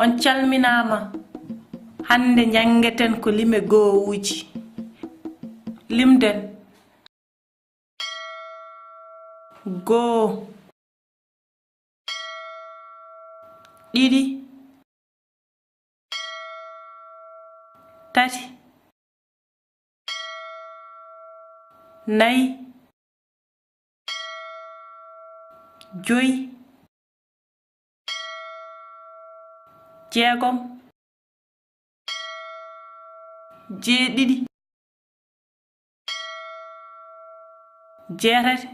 On calminama. Hande jangeten ko lime gowuji. Limden. Go. Ɗiɗi. Tati. Nayi. Joyi. Jeegom. Jeeɗiɗi. Jeetati.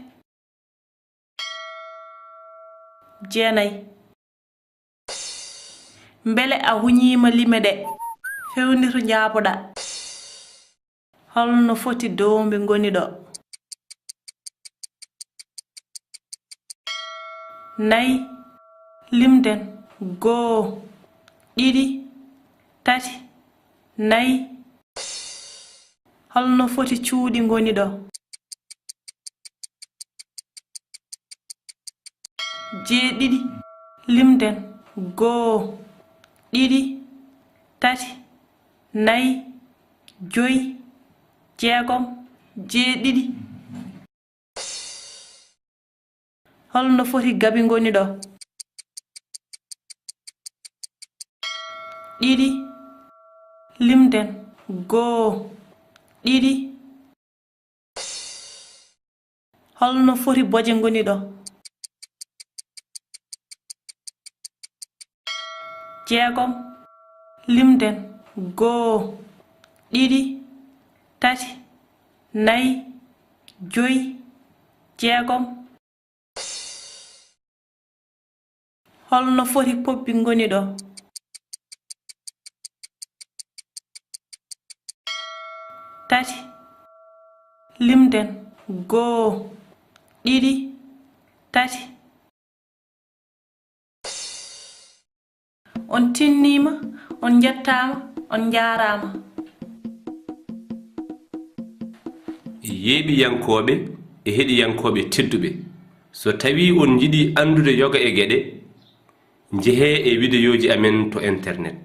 Jeenayi. Mbele a huñiima lime ɗe fewni to njaaboɗa. Holno foti doombi ngoni ɗo? Nayi. Limden. Goo. Ɗiɗi. Tati. Nayi. Holno foti cuuɗi ngoni ɗo? Jeeɗiɗi. Limden. Goo. Ɗiɗi. Tati. Nayi. Joyi. Jeegom. Jeeɗiɗi. Holno foti gabi ngoni ɗo? Ɗiɗi. Limden. Goo. Ɗiɗi. Holno foti boje ngoni ɗo? Jeegom. Limden. Goo. Ɗiɗi. Tati. Nayi. Joyi. Jeegom. Holno foti poppi ngoni ɗo? Tati. Limden. Goo. Ɗiɗi. Tati. On tinnima, on jettama, on jaarama. Yeeɓiyankoɓe e heɗiyankoɓe tedduɓe, so tawi on jiɗi andude yoga e gueɗe, jehe e videoji amen to internet.